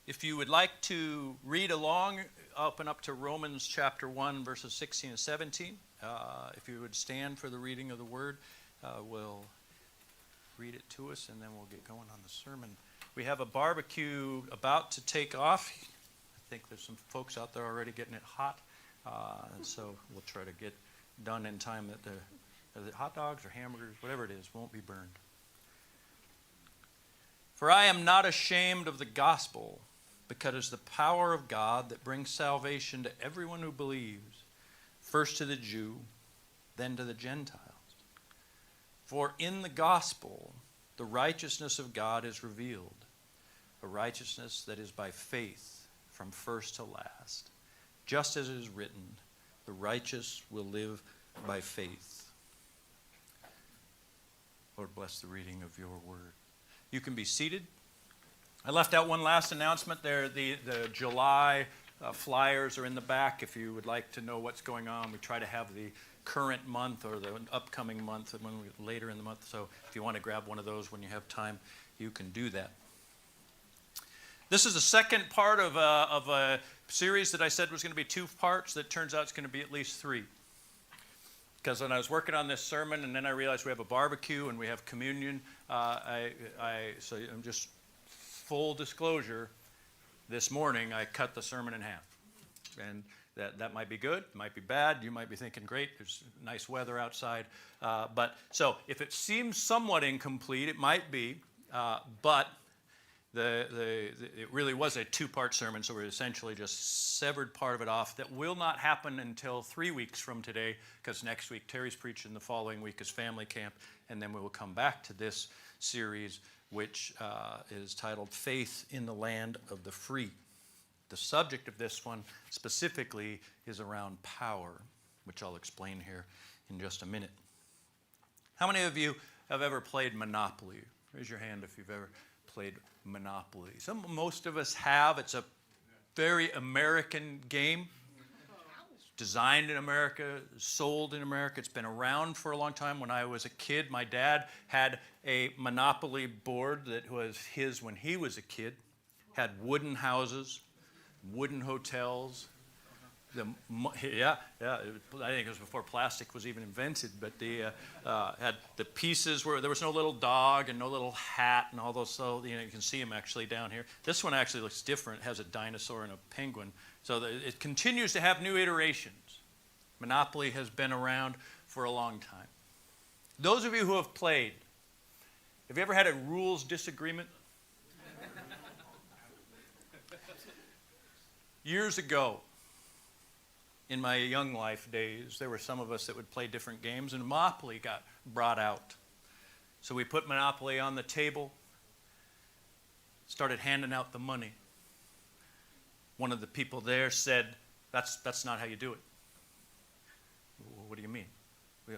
If you would like to read along, open up to Romans chapter 1, verses 16 and 17. If you would stand for the reading of the word, we'll read it to us, and then we'll get going on the sermon. We have a barbecue about to take off. I think there's some folks out there already getting it hot, and so we'll try to get done in time that the hot dogs or hamburgers, whatever it is, won't be burned. For I am not ashamed of the gospel, because it's the power of God that brings salvation to everyone who believes, first to the Jew, then to the Gentiles. For in the gospel, the righteousness of God is revealed, a righteousness that is by faith from first to last. Just as it is written, the righteous will live by faith. Lord, bless the reading of your word. You can be seated. I left out one last announcement there. The July flyers are in the back if you would like to know what's going on. We try to have the current month or the upcoming month later in the month. So if you want to grab one of those when you have time, you can do that. This is the second part of a series that I said was going to be 2 parts. That turns out it's going to be at least 3. Because when I was working on this sermon and then I realized we have a barbecue and we have communion, so I'm just full disclosure, this morning I cut the sermon in half. And that might be good, might be bad. You might be thinking, great, there's nice weather outside. But so if it seems somewhat incomplete, it might be. But it really was a 2-part sermon, so we essentially just severed part of it off. That will not happen until 3 weeks from today, because next week Terry's preaching, the following week is family camp, and then we will come back to this series, which is titled Faith in the Land of the Free. The subject of this one specifically is around power, which I'll explain here in just a minute. How many of you have ever played Monopoly? Raise your hand if you've ever played Monopoly. Most of us have. It's a very American game. Designed in America, sold in America. It's been around for a long time. When I was a kid, my dad had a Monopoly board that was his when he was a kid. Had wooden houses, wooden hotels. I think it was before plastic was even invented, but had the pieces where there was no little dog and no little hat and all those, so you can see them actually down here. This one actually looks different. It has a dinosaur and a penguin. So it continues to have new iterations. Monopoly has been around for a long time. Those of you who have played, have you ever had a rules disagreement? Years ago, in my young life days, there were some of us that would play different games, and Monopoly got brought out. So we put Monopoly on the table, started handing out the money. One of the people there said, that's not how you do it. What do you mean?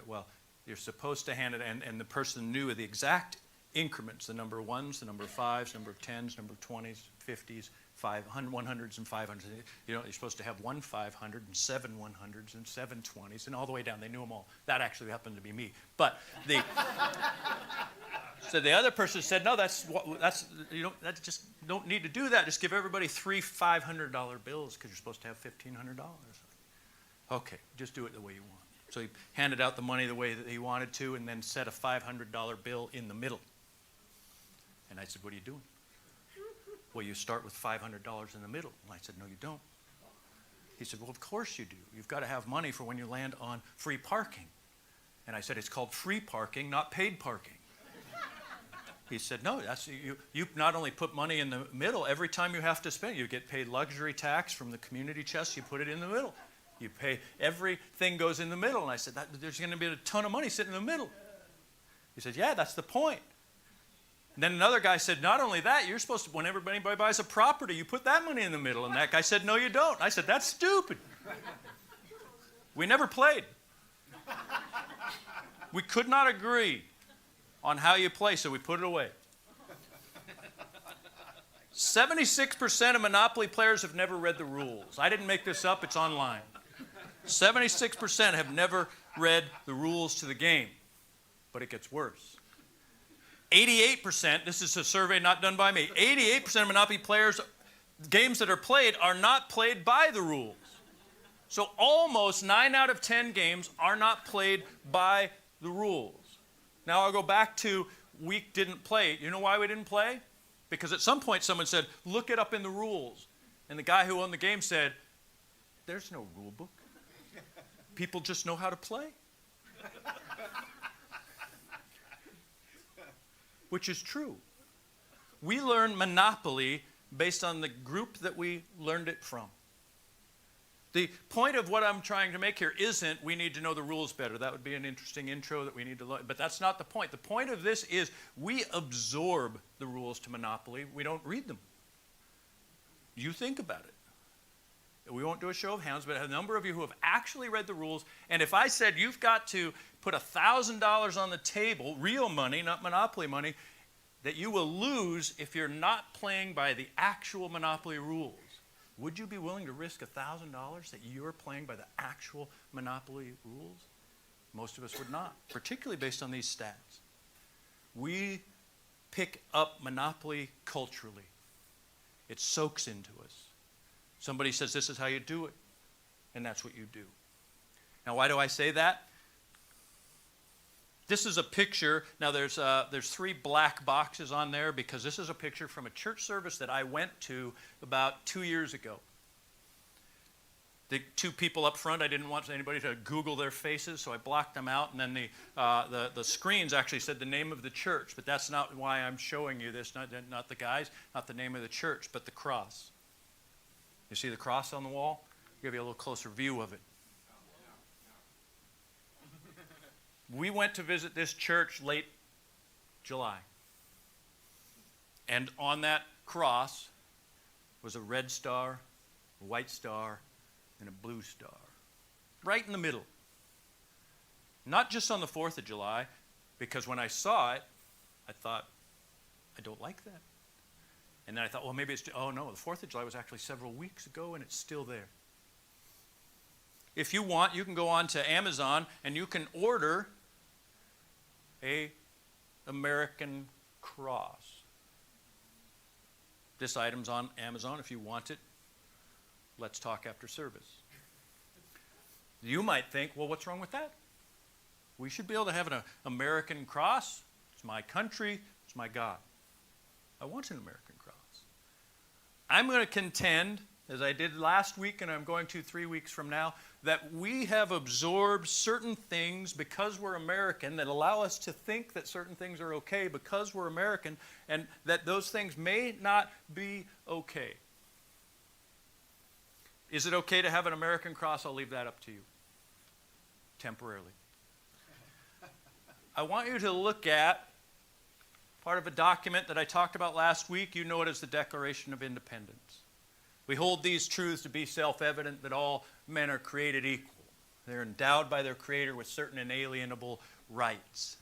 Well, you're supposed to hand it, and the person knew the exact increments, the number 1s, the number 5s, number 10s, number 20s, 50s, 100s and 500s. You're supposed to have 1 500 and 7 100s and 7 20s and all the way down. They knew them all. That actually happened to be me. But so the other person said, no, that just don't need to do that. Just give everybody 3 $500 bills because you're supposed to have $1,500. Okay, just do it the way you want. So he handed out the money the way that he wanted to, and then set a $500 bill in the middle. And I said, what are you doing? Well, you start with $500 in the middle. And I said, no, you don't. He said, well, of course you do. You've got to have money for when you land on free parking. And I said, it's called free parking, not paid parking. He said, no, you not only put money in the middle, every time you have to spend, you get paid luxury tax from the community chest, you put it in the middle. You pay, everything goes in the middle. And I said, there's going to be a ton of money sitting in the middle. He said, yeah, that's the point. And then another guy said, not only that, you're supposed to, whenever anybody buys a property, you put that money in the middle. And that guy said, no, you don't. I said, that's stupid. We never played. We could not agree on how you play, so we put it away. 76% of Monopoly players have never read the rules. I didn't make this up, it's online. 76% have never read the rules to the game. But it gets worse. 88%, this is a survey not done by me, 88% of Monopoly players games that are played are not played by the rules. So almost 9 out of 10 games are not played by the rules. Now I'll go back to we didn't play. You know why we didn't play? Because at some point someone said, look it up in the rules. And the guy who owned the game said, there's no rule book. People just know how to play. Which is true. We learn Monopoly based on the group that we learned it from. The point of what I'm trying to make here isn't we need to know the rules better. That would be an interesting intro that we need to learn. But that's not the point. The point of this is we absorb the rules to Monopoly. We don't read them. You think about it. We won't do a show of hands, but a number of you who have actually read the rules. And if I said you've got to put $1,000 on the table, real money, not Monopoly money, that you will lose if you're not playing by the actual Monopoly rules, would you be willing to risk $1,000 that you're playing by the actual Monopoly rules? Most of us would not, particularly based on these stats. We pick up Monopoly culturally. It soaks into us. Somebody says this is how you do it, and that's what you do. Now, why do I say that? This is a picture. Now, there's 3 black boxes on there because this is a picture from a church service that I went to about 2 years ago. The 2 people up front, I didn't want anybody to Google their faces, so I blocked them out. And then the screens actually said the name of the church, but that's not why I'm showing you this. Not the guys, not the name of the church, but the cross. You see the cross on the wall? I'll give you a little closer view of it. We went to visit this church late July. And on that cross was a red star, a white star, and a blue star. Right in the middle. Not just on the 4th of July, because when I saw it, I thought, I don't like that. And then I thought, well, maybe it's, oh no, the 4th of July was actually several weeks ago, and it's still there. If you want, you can go on to Amazon, and you can order a American cross. This item's on Amazon if you want it. Let's talk after service. You might think, well, what's wrong with that? We should be able to have an American cross. It's my country. It's my God. I want an American cross. I'm going to contend, as I did last week and I'm going to 3 weeks from now, that we have absorbed certain things because we're American that allow us to think that certain things are okay because we're American, and that those things may not be okay. Is it okay to have an American cross? I'll leave that up to you. Temporarily. I want you to look at part of a document that I talked about last week. You know it as the Declaration of Independence. We hold these truths to be self-evident that all men are created equal. They're endowed by their Creator with certain inalienable rights.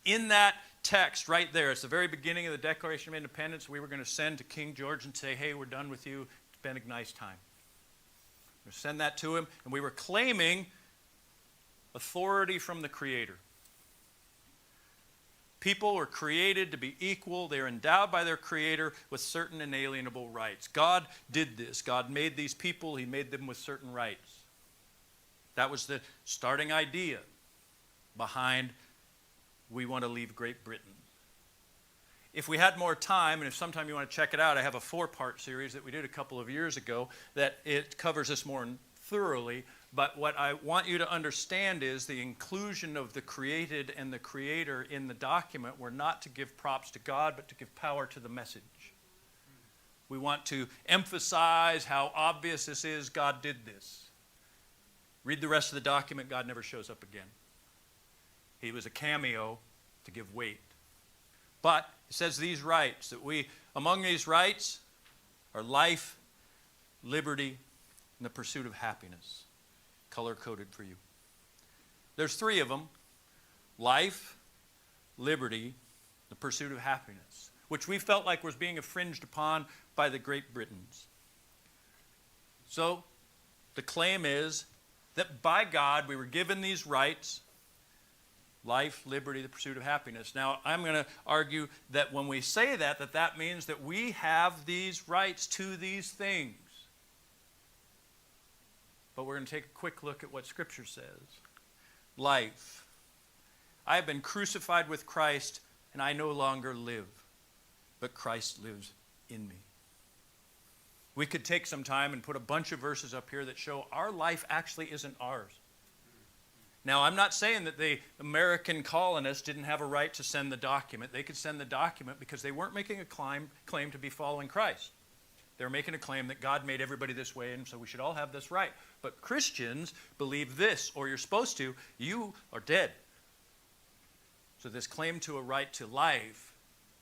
In that text right there, it's the very beginning of the Declaration of Independence, we were going to send to King George and say, hey, we're done with you. It's been a nice time. We're going to send that to him, and we were claiming authority from the Creator. People were created to be equal. They are endowed by their Creator with certain inalienable rights. God did this. God made these people. He made them with certain rights. That was the starting idea behind we want to leave Great Britain. If we had more time, and if sometime you want to check it out, I have a 4-part series that we did a couple of years ago that it covers this more thoroughly. But what I want you to understand is the inclusion of the created and the Creator in the document were not to give props to God, but to give power to the message. We want to emphasize how obvious this is. God did this. Read the rest of the document. God never shows up again. He was a cameo to give weight. But it says these rights, that among these rights are life, liberty, and the pursuit of happiness. Color-coded for you. There's 3 of them. Life, liberty, the pursuit of happiness, which we felt like was being infringed upon by the Great Britons. So the claim is that by God we were given these rights, Life, liberty, the pursuit of happiness. Now, I'm going to argue that when we say that, that means that we have these rights to these things. But we're going to take a quick look at what Scripture says. Life. I have been crucified with Christ, and I no longer live, but Christ lives in me. We could take some time and put a bunch of verses up here that show our life actually isn't ours. Now, I'm not saying that the American colonists didn't have a right to send the document. They could send the document because they weren't making a claim to be following Christ. They were making a claim that God made everybody this way, and so we should all have this right. But Christians believe this, or you're supposed to, you are dead. So this claim to a right to life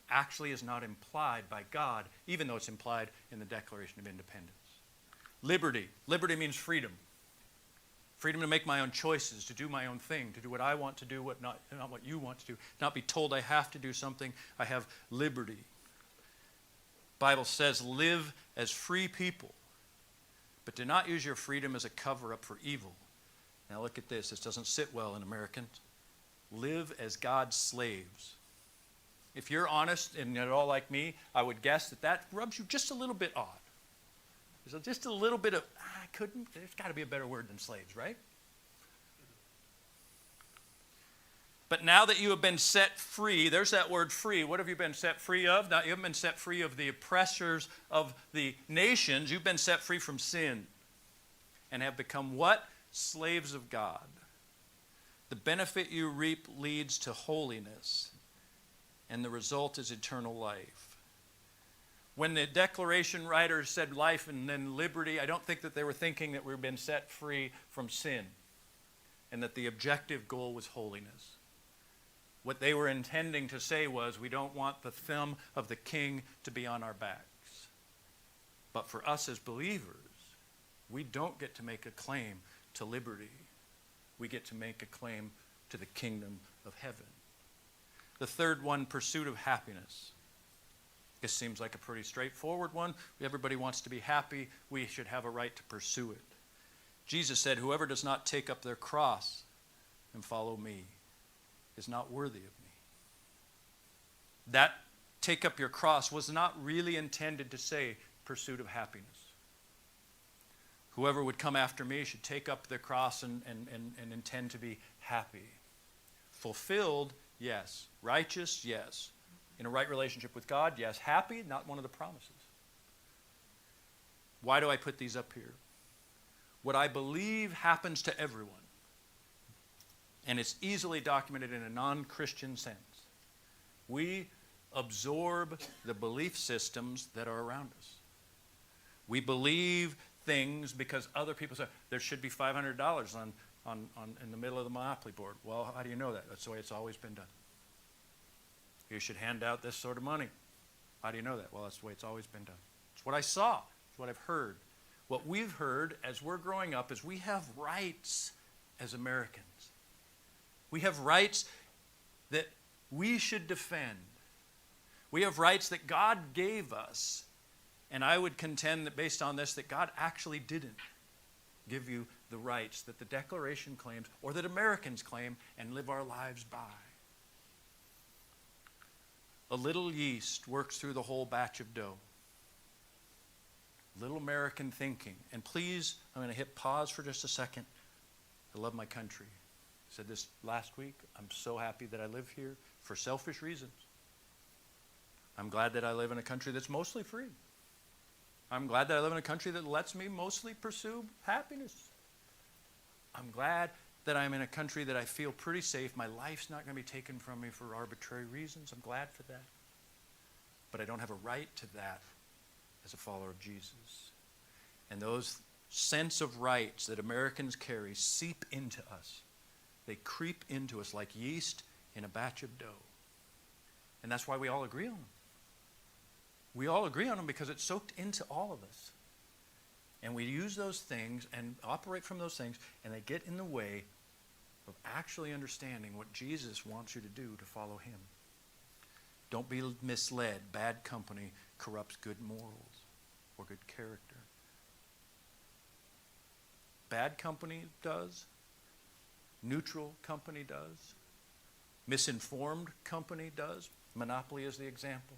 actually is not implied by God, even though it's implied in the Declaration of Independence. Liberty. Liberty means freedom. Freedom to make my own choices, to do my own thing, to do what I want to do, not what you want to do, not be told I have to do something. I have liberty. Bible says, live as free people, but do not use your freedom as a cover-up for evil. Now look at this. This doesn't sit well in Americans. Live as God's slaves. If you're honest and at all like me, I would guess that rubs you just a little bit odd. There's just a little bit of, there's got to be a better word than slaves, right? But now that you have been set free, there's that word free. What have you been set free of? Now, you haven't been set free of the oppressors of the nations. You've been set free from sin and have become what? Slaves of God. The benefit you reap leads to holiness, and the result is eternal life. When the Declaration writers said life and then liberty, I don't think that they were thinking that we've been set free from sin and that the objective goal was holiness. What they were intending to say was, we don't want the thumb of the king to be on our backs. But for us as believers, we don't get to make a claim to liberty. We get to make a claim to the kingdom of heaven. The third one, pursuit of happiness. This seems like a pretty straightforward one. Everybody wants to be happy. We should have a right to pursue it. Jesus said, whoever does not take up their cross and follow me is not worthy of me. That take up your cross was not really intended to say pursuit of happiness. Whoever would come after me should take up their cross and intend to be happy. Fulfilled, yes. Righteous, yes. In a right relationship with God, yes. Happy, not one of the promises. Why do I put these up here? What I believe happens to everyone, and it's easily documented in a non-Christian sense. We absorb the belief systems that are around us. We believe things because other people say, there should be $500 in the middle of the Monopoly board. Well, how do you know that? That's the way it's always been done. You should hand out this sort of money. How do you know that? Well, that's the way it's always been done. It's what I saw. It's what I've heard. What we've heard as we're growing up is we have rights as Americans. We have rights that we should defend. We have rights that God gave us. And I would contend that based on this, that God actually didn't give you the rights that the Declaration claims or that Americans claim and live our lives by. A little yeast works through the whole batch of dough. Little American thinking. And please, I'm going to hit pause for just a second. I love my country. I said this last week. I'm so happy that I live here for selfish reasons. I'm glad that I live in a country that's mostly free. I'm glad that I live in a country that lets me mostly pursue happiness. I'm glad that I'm in a country that I feel pretty safe. My life's not going to be taken from me for arbitrary reasons. I'm glad for that. But I don't have a right to that as a follower of Jesus. And those sense of rights that Americans carry seep into us. They creep into us like yeast in a batch of dough. And that's why we all agree on them. We all agree on them because it's soaked into all of us. And we use those things and operate from those things, and they get in the way of actually understanding what Jesus wants you to do to follow him. Don't be misled. Bad company corrupts good morals or good character. Bad company does. Neutral company does. Misinformed company does. Monopoly is the example.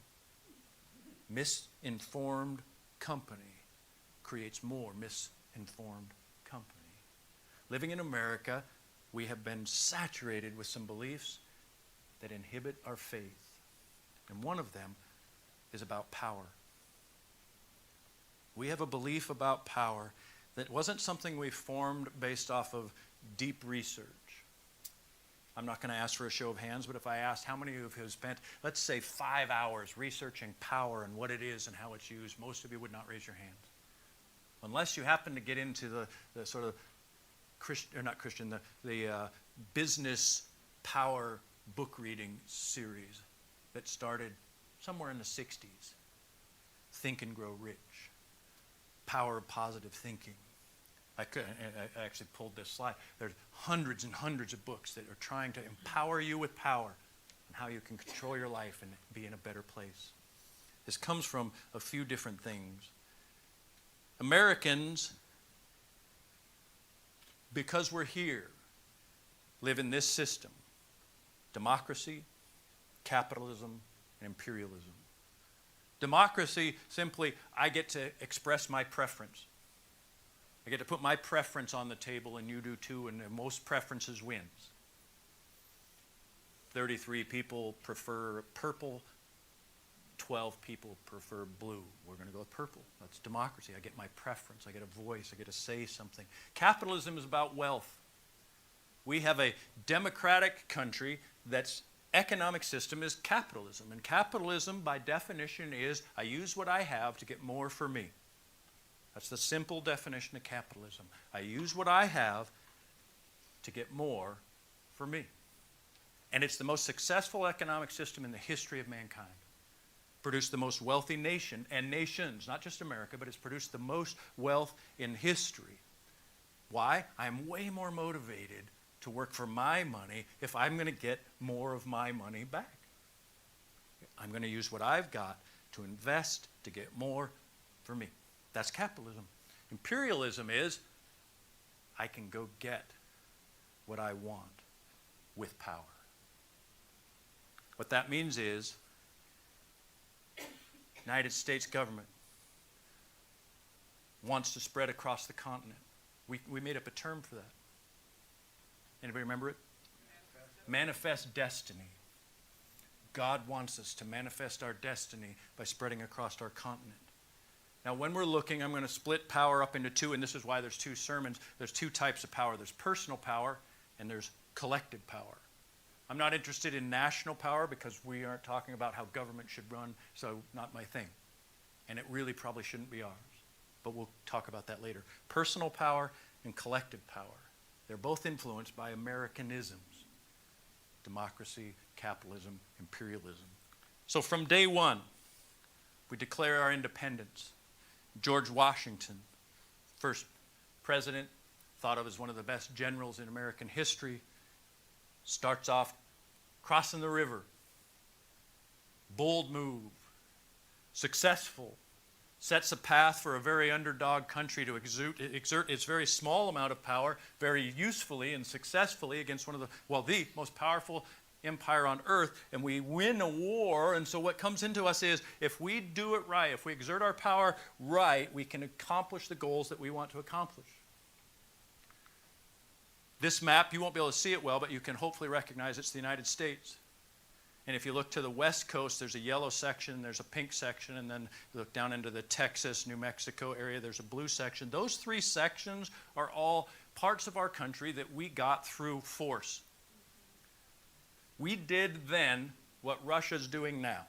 Misinformed company creates more misinformed company. Living in America, we have been saturated with some beliefs that inhibit our faith. And one of them is about power. We have a belief about power that wasn't something we formed based off of deep research. I'm not going to ask for a show of hands, but if I asked how many of you have spent, let's say, 5 hours researching power and what it is and how it's used, most of you would not raise your hands. Unless you happen to get into the sort of the business power book reading series that started somewhere in the 60s. Think and Grow Rich. Power of Positive Thinking. I actually pulled this slide. There's hundreds and hundreds of books that are trying to empower you with power and how you can control your life and be in a better place. This comes from a few different things. Americans, because we're here, live in this system: democracy, capitalism, and imperialism. Democracy, simply, I get to express my preference. I get to put my preference on the table, and you do too, and most preferences wins. 33 people prefer purple, 12 people prefer blue. We're going to go with purple. That's democracy. I get my preference. I get a voice. I get to say something. Capitalism is about wealth. We have a democratic country that's economic system is capitalism. And capitalism, by definition, is I use what I have to get more for me. That's the simple definition of capitalism. I use what I have to get more for me. And it's the most successful economic system in the history of mankind. Produced the most wealthy nation and nations, not just America, but it's produced the most wealth in history. Why? I'm way more motivated to work for my money if I'm going to get more of my money back. I'm going to use what I've got to invest to get more for me. That's capitalism. Imperialism is I can go get what I want with power. What that means is United States government wants to spread across the continent. We made up a term for that. Anybody remember it? Manifest destiny. God wants us to manifest our destiny by spreading across our continent. Now, when we're looking, I'm going to split power up into two, and this is why there's two sermons. There's two types of power. There's personal power, and there's collective power. I'm not interested in national power because we aren't talking about how government should run, so not my thing. And it really probably shouldn't be ours. But we'll talk about that later. Personal power and collective power. They're both influenced by Americanisms. Democracy, capitalism, imperialism. So from day one, we declare our independence. George Washington, first president, thought of as one of the best generals in American history, starts off crossing the river. Bold move. Successful. Sets a path for a very underdog country to exert its very small amount of power very usefully and successfully against one of the most powerful empire on earth, and we win a war. And so what comes into us is if we do it right, if we exert our power right, we can accomplish the goals that we want to accomplish. This map, you won't be able to see it well, but you can hopefully recognize it's the United States. And if you look to the west coast, there's a yellow section, there's a pink section, and then you look down into the Texas, New Mexico area, there's a blue section. Those three sections are all parts of our country that we got through force. We did then what Russia's doing now.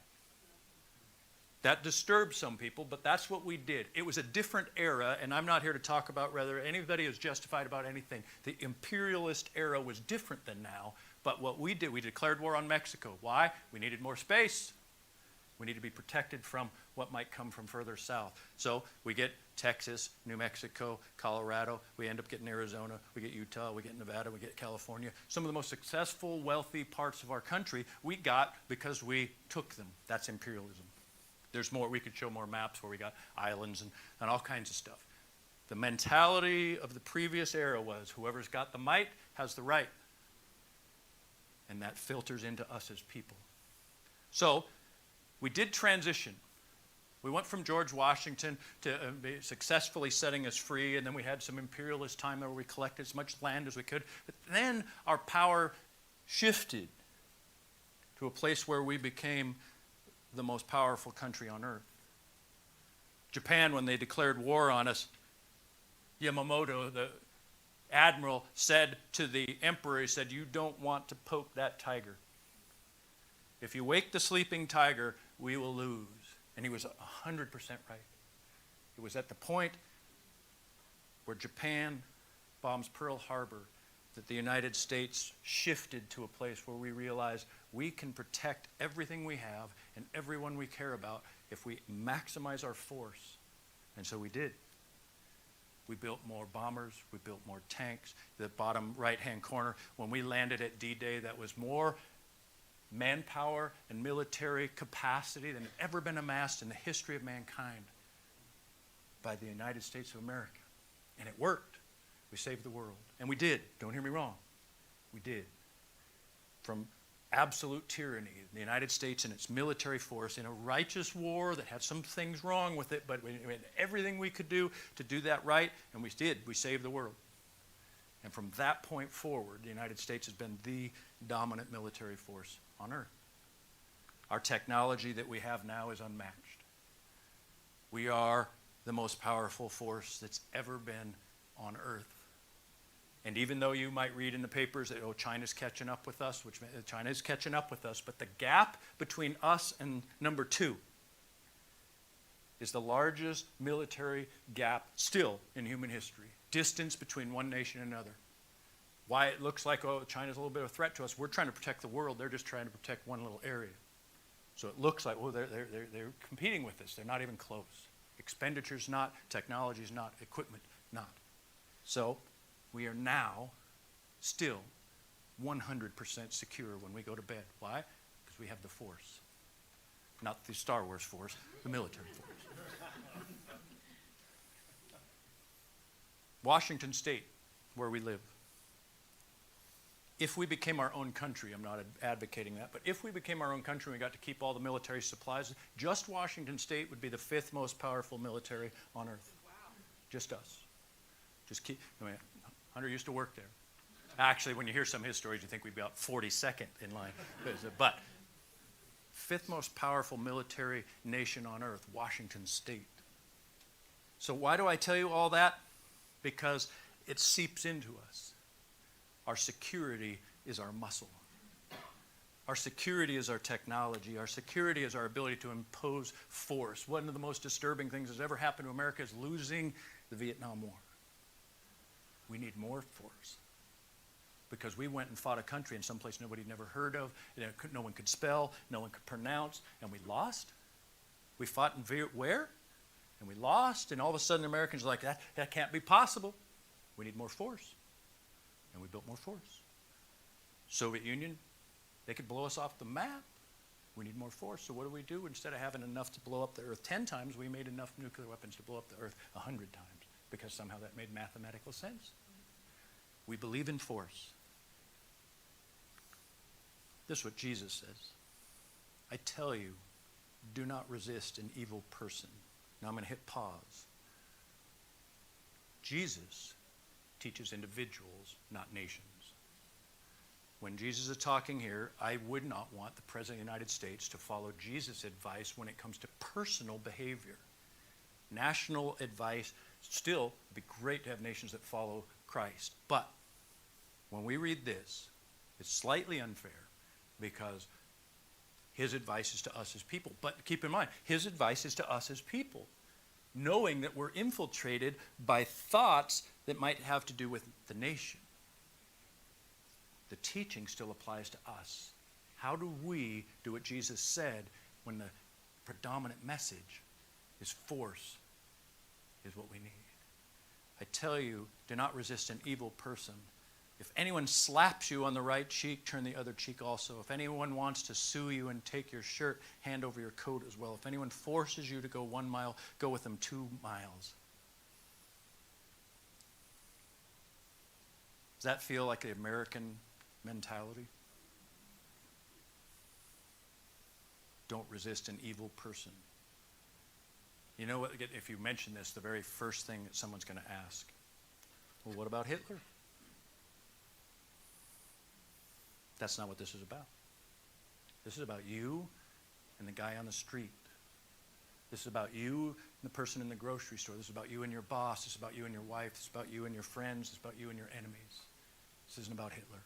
That disturbed some people, but that's what we did. It was a different era, and I'm not here to talk about whether anybody is justified about anything. The imperialist era was different than now. But what we did, we declared war on Mexico. Why? We needed more space. We need to be protected from what might come from further south. So we get Texas, New Mexico, Colorado. We end up getting Arizona. We get Utah. We get Nevada. We get California. Some of the most successful, wealthy parts of our country we got because we took them. That's imperialism. There's more. We could show more maps where we got islands and all kinds of stuff. The mentality of the previous era was whoever's got the might has the right. and that filters into us as people. So we did transition. We went from George Washington to successfully setting us free, and then we had some imperialist time where we collected as much land as we could. But then our power shifted to a place where we became the most powerful country on earth. Japan, when they declared war on us, Yamamoto, the admiral, said to the emperor, he said, "You don't want to poke that tiger. If you wake the sleeping tiger, we will lose." And he was 100% right. It was at the point where Japan bombs Pearl Harbor that the United States shifted to a place where we realized we can protect everything we have and everyone we care about if we maximize our force. And so we did. We built more bombers, we built more tanks. The bottom right-hand corner, when we landed at D-Day, that was more manpower and military capacity than had ever been amassed in the history of mankind by the United States of America. And it worked. We saved the world. And we did. Don't hear me wrong. We did. From absolute tyranny, the United States and its military force in a righteous war that had some things wrong with it, but we had everything we could do to do that right, and we did. We saved the world. And from that point forward, the United States has been the dominant military force on earth. Our technology that we have now is unmatched. We are the most powerful force that's ever been on earth. And even though you might read in the papers that, oh, China's catching up with us, which China is catching up with us, but the gap between us and number 2 is the largest military gap still in human history. Distance between one nation and another. Why it looks like, oh, China's a little bit of a threat to us. We're trying to protect the world. They're just trying to protect one little area. So it looks like, well, they're competing with us. They're not even close. Expenditure's not, technology's not, equipment not. So we are now still 100% secure when we go to bed. Why? Because we have the force. Not the Star Wars force, the military force. Washington State, where we live. If we became our own country, I'm not advocating that, but if we became our own country and we got to keep all the military supplies, just Washington State would be the 5th most powerful military on earth. Wow. Just us. Just keep, Hunter used to work there. Actually, when you hear some of his stories, you think we'd be about 42nd in line. But 5th most powerful military nation on earth, Washington State. So why do I tell you all that? Because it seeps into us. Our security is our muscle. Our security is our technology. Our security is our ability to impose force. One of the most disturbing things that's ever happened to America is losing the Vietnam War. We need more force. Because we went and fought a country in some place nobody had never heard of, no one could spell, no one could pronounce, and we lost. We fought in where? And we lost, and all of a sudden Americans are like, that can't be possible. We need more force. And we built more force. Soviet Union, they could blow us off the map. We need more force. So what do? Instead of having enough to blow up the earth 10 times, we made enough nuclear weapons to blow up the earth 100 times, because somehow that made mathematical sense. We believe in force. This is what Jesus says. I tell you, do not resist an evil person. Now I'm going to hit pause. Jesus teaches individuals, not nations. When Jesus is talking here, I would not want the President of the United States to follow Jesus' advice when it comes to personal behavior. National advice, still, it'd be great to have nations that follow Christ. But when we read this, it's slightly unfair because his advice is to us as people. But keep in mind, his advice is to us as people, knowing that we're infiltrated by thoughts that might have to do with the nation. The teaching still applies to us. How do we do what Jesus said when the predominant message is force is what we need? I tell you, do not resist an evil person. If anyone slaps you on the right cheek, turn the other cheek also. If anyone wants to sue you and take your shirt, hand over your coat as well. If anyone forces you to go 1 mile, go with them 2 miles. Does that feel like the American mentality? Don't resist an evil person. You know what? If you mention this, the very first thing that someone's going to ask, well, what about Hitler? That's not what this is about. This is about you and the guy on the street. This is about you and the person in the grocery store. This is about you and your boss. This is about you and your wife. This is about you and your friends. This is about you and your enemies. This isn't about Hitler.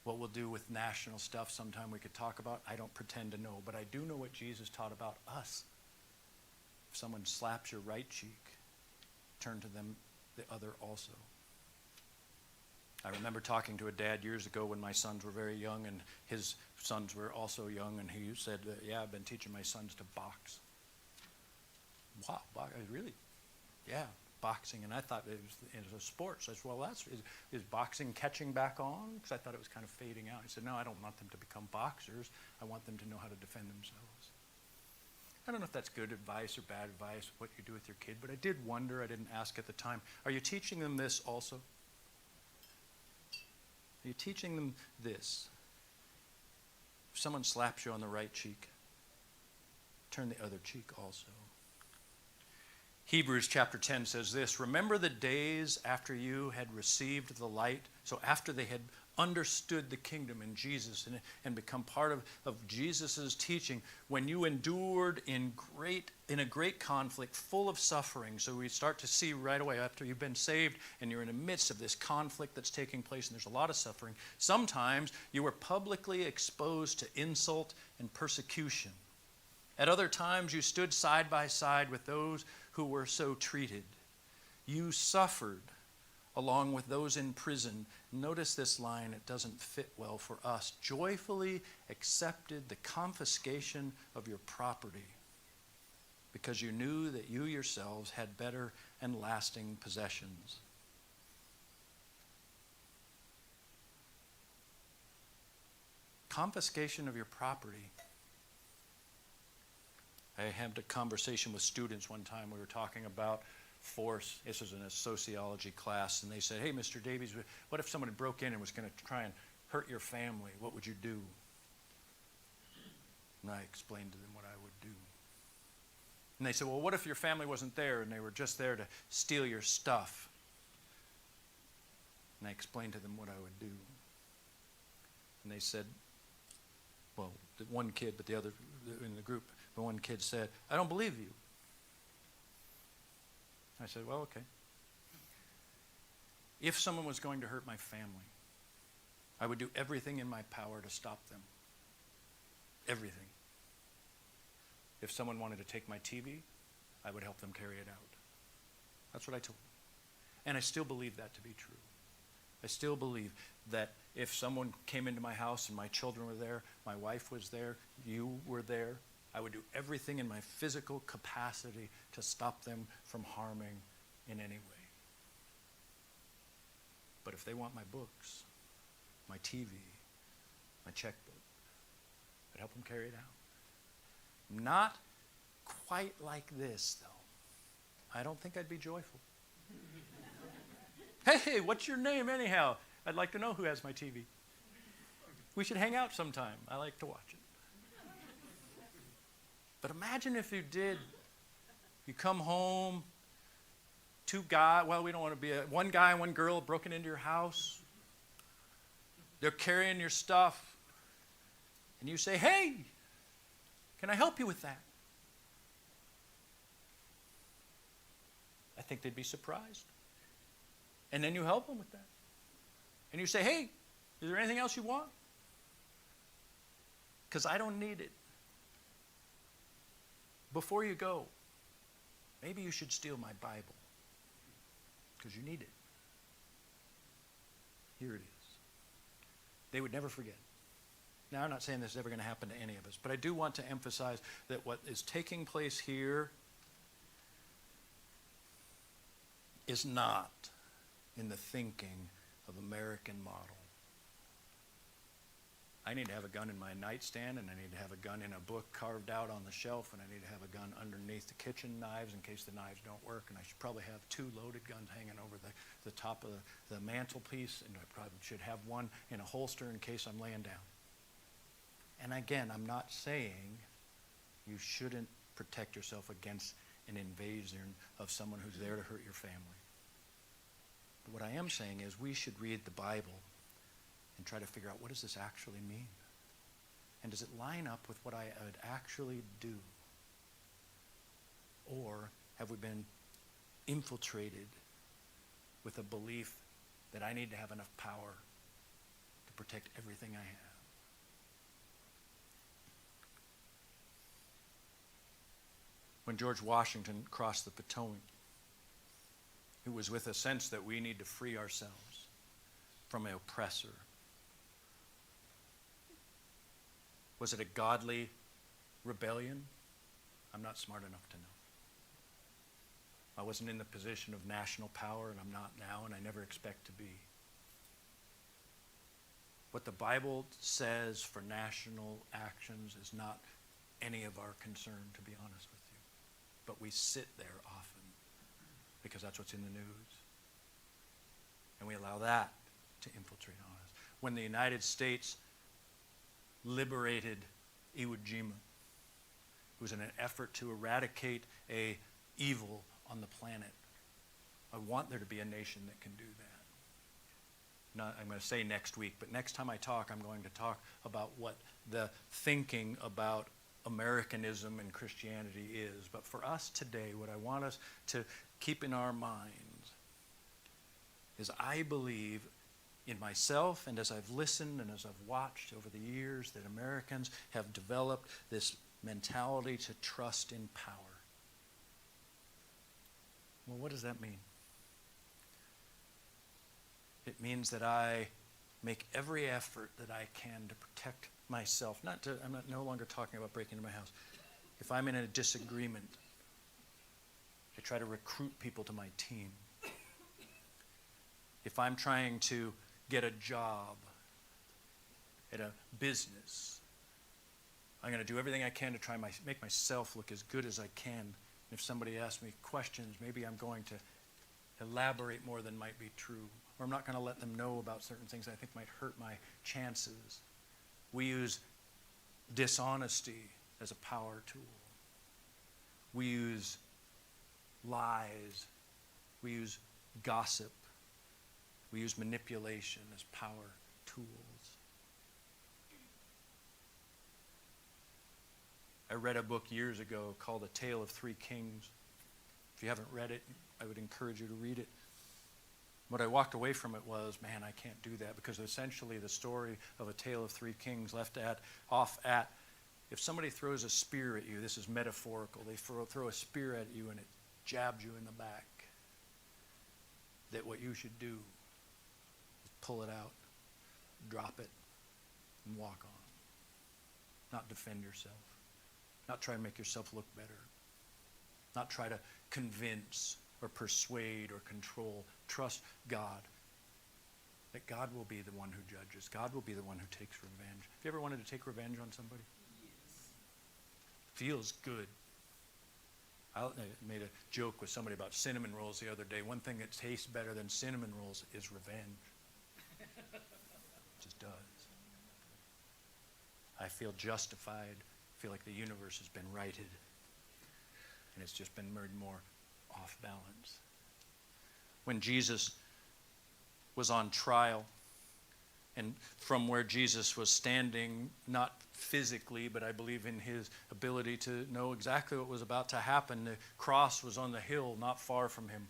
What we'll do with national stuff sometime we could talk about, I don't pretend to know, but I do know what Jesus taught about us. If someone slaps your right cheek, turn to them the other also. I remember talking to a dad years ago when my sons were very young, and his sons were also young, and he said, yeah, I've been teaching my sons to box. Wow, really? Yeah, boxing. And I thought it was a sport. So I said, well, is boxing catching back on? Because I thought it was kind of fading out. He said, no, I don't want them to become boxers. I want them to know how to defend themselves. I don't know if that's good advice or bad advice, what you do with your kid, but I did wonder, I didn't ask at the time, are you teaching them this also? Are you teaching them this? If someone slaps you on the right cheek, turn the other cheek also. Hebrews chapter 10 says this, remember the days after you had received the light, so after they had understood the kingdom in Jesus and become part of Jesus' teaching, when you endured in a great conflict full of suffering. So we start to see right away after you've been saved and you're in the midst of this conflict that's taking place and there's a lot of suffering. Sometimes you were publicly exposed to insult and persecution. At other times you stood side by side with those who were so treated. You suffered along with those in prison. Notice this line, it doesn't fit well for us. Joyfully accepted the confiscation of your property because you knew that you yourselves had better and lasting possessions. Confiscation of your property. I had a conversation with students one time. We were talking about force. This was in a sociology class, and they said, hey, Mr. Davies, what if someone broke in and was going to try and hurt your family? What would you do? And I explained to them what I would do. And they said, well, what if your family wasn't there and they were just there to steal your stuff? And I explained to them what I would do. And they said, well, the one kid, but the other in the group, the one kid said, I don't believe you. I said, well, okay. If someone was going to hurt my family, I would do everything in my power to stop them. Everything. If someone wanted to take my TV, I would help them carry it out. That's what I told them. And I still believe that to be true. I still believe that if someone came into my house and my children were there, my wife was there, you were there, I would do everything in my physical capacity to stop them from harming in any way. But if they want my books, my TV, my checkbook, I'd help them carry it out. Not quite like this, though. I don't think I'd be joyful. Hey, what's your name anyhow? I'd like to know who has my TV. We should hang out sometime. I like to watch it. But imagine if you did. You come home, one guy and one girl broken into your house. They're carrying your stuff. And you say, hey, can I help you with that? I think they'd be surprised. And then you help them with that. And you say, hey, is there anything else you want? Because I don't need it. Before you go, maybe you should steal my Bible. Because you need it. Here it is. They would never forget. Now, I'm not saying this is ever going to happen to any of us, but I do want to emphasize that what is taking place here is not in the thinking of American model. I need to have a gun in my nightstand, and I need to have a gun in a book carved out on the shelf, and I need to have a gun underneath the kitchen knives in case the knives don't work, and I should probably have 2 loaded guns hanging over the top of the mantelpiece, and I probably should have one in a holster in case I'm laying down. And again, I'm not saying you shouldn't protect yourself against an invasion of someone who's there to hurt your family. But what I am saying is we should read the Bible and try to figure out, what does this actually mean? And does it line up with what I would actually do? Or have we been infiltrated with a belief that I need to have enough power to protect everything I have? When George Washington crossed the Potomac, it was with a sense that we need to free ourselves from an oppressor. Was it a godly rebellion? I'm not smart enough to know. I wasn't in the position of national power, and I'm not now, and I never expect to be. What the Bible says for national actions is not any of our concern, to be honest with you. But we sit there often because that's what's in the news. And we allow that to infiltrate on us. When the United States liberated Iwo Jima, it was in an effort to eradicate a evil on the planet. I want there to be a nation that can do that. I'm going to say next week, but next time I talk, I'm going to talk about what the thinking about Americanism and Christianity is. But for us today, what I want us to keep in our minds is I believe in myself, and as I've listened and as I've watched over the years, that Americans have developed this mentality to trust in power. Well, what does that mean? It means that I make every effort that I can to protect myself. I'm no longer talking about breaking into my house. If I'm in a disagreement, I try to recruit people to my team. If I'm trying to get a job at a business, I'm going to do everything I can to try make myself look as good as I can. And if somebody asks me questions, maybe I'm going to elaborate more than might be true. Or I'm not going to let them know about certain things I think might hurt my chances. We use dishonesty as a power tool. We use lies. We use gossip. We use manipulation as power tools. I read a book years ago called A Tale of Three Kings. If you haven't read it, I would encourage you to read it. What I walked away from it was, man, I can't do that, because essentially the story of A Tale of Three Kings off at, if somebody throws a spear at you, this is metaphorical, they throw a spear at you and it jabs you in the back, that what you should do is pull it out, drop it, and walk on. Not defend yourself. Not try to make yourself look better. Not try to convince or persuade or control. Trust God. That God will be the one who judges. God will be the one who takes revenge. Have you ever wanted to take revenge on somebody? Yes. Feels good. I made a joke with somebody about cinnamon rolls the other day. One thing that tastes better than cinnamon rolls is revenge. It just does. I feel justified. I feel like the universe has been righted. And it's just been made more off balance. When Jesus was on trial, and from where Jesus was standing, not physically, but I believe in his ability to know exactly what was about to happen, the cross was on the hill not far from him.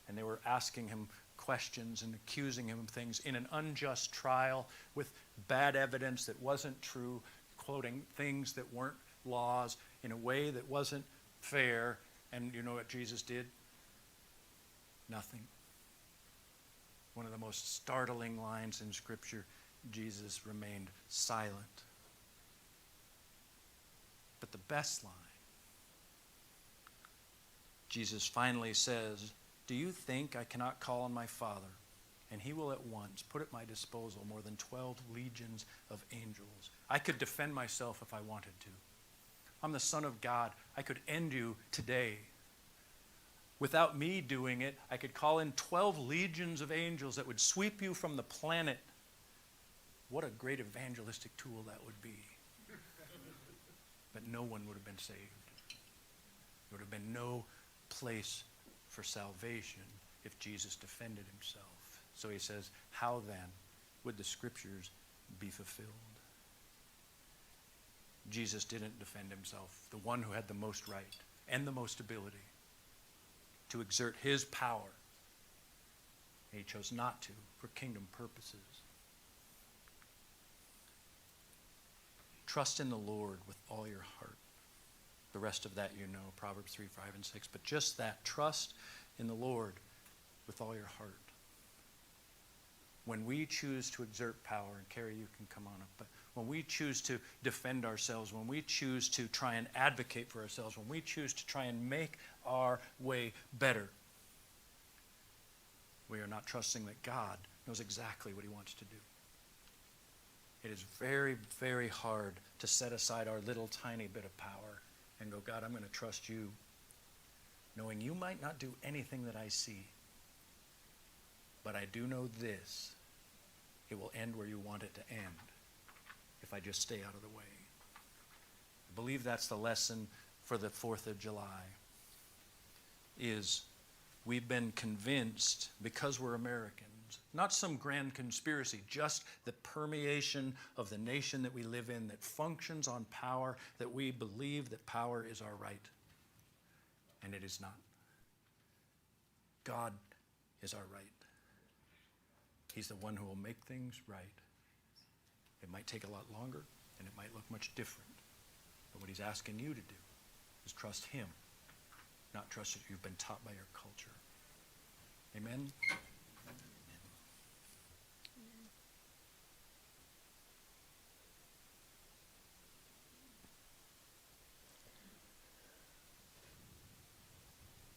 And they were asking him questions and accusing him of things in an unjust trial with bad evidence that wasn't true, quoting things that weren't laws in a way that wasn't fair. And you know what Jesus did? Nothing. One of the most startling lines in Scripture, Jesus remained silent. But the best line, Jesus finally says, "Do you think I cannot call on my Father, and he will at once put at my disposal more than 12 legions of angels? I could defend myself if I wanted to. I'm the Son of God. I could end you today. Without me doing it, I could call in 12 legions of angels that would sweep you from the planet." What a great evangelistic tool that would be. but no one would have been saved. There would have been no place for salvation if Jesus defended himself. So he says, how then would the scriptures be fulfilled? Jesus didn't defend himself, the one who had the most right and the most ability to exert his power. He chose not to for kingdom purposes. Trust in the Lord with all your heart. The rest of that you know, Proverbs 3, 5, and 6. But just that, trust in the Lord with all your heart. When we choose to exert power, and Carrie, you can come on up, but when we choose to defend ourselves, when we choose to try and advocate for ourselves, when we choose to try and make our way better, we are not trusting that God knows exactly what he wants to do. It is very, very hard to set aside our little tiny bit of power and go, God, I'm going to trust you, knowing you might not do anything that I see. But I do know this. It will end where you want it to end if I just stay out of the way. I believe that's the lesson for the 4th of July, is we've been convinced, because we're Americans, not some grand conspiracy, just the permeation of the nation that we live in that functions on power, that we believe that power is our right. And it is not. God is our right. He's the one who will make things right. It might take a lot longer, and it might look much different. But what he's asking you to do is trust him, not trust that you've been taught by your culture. Amen?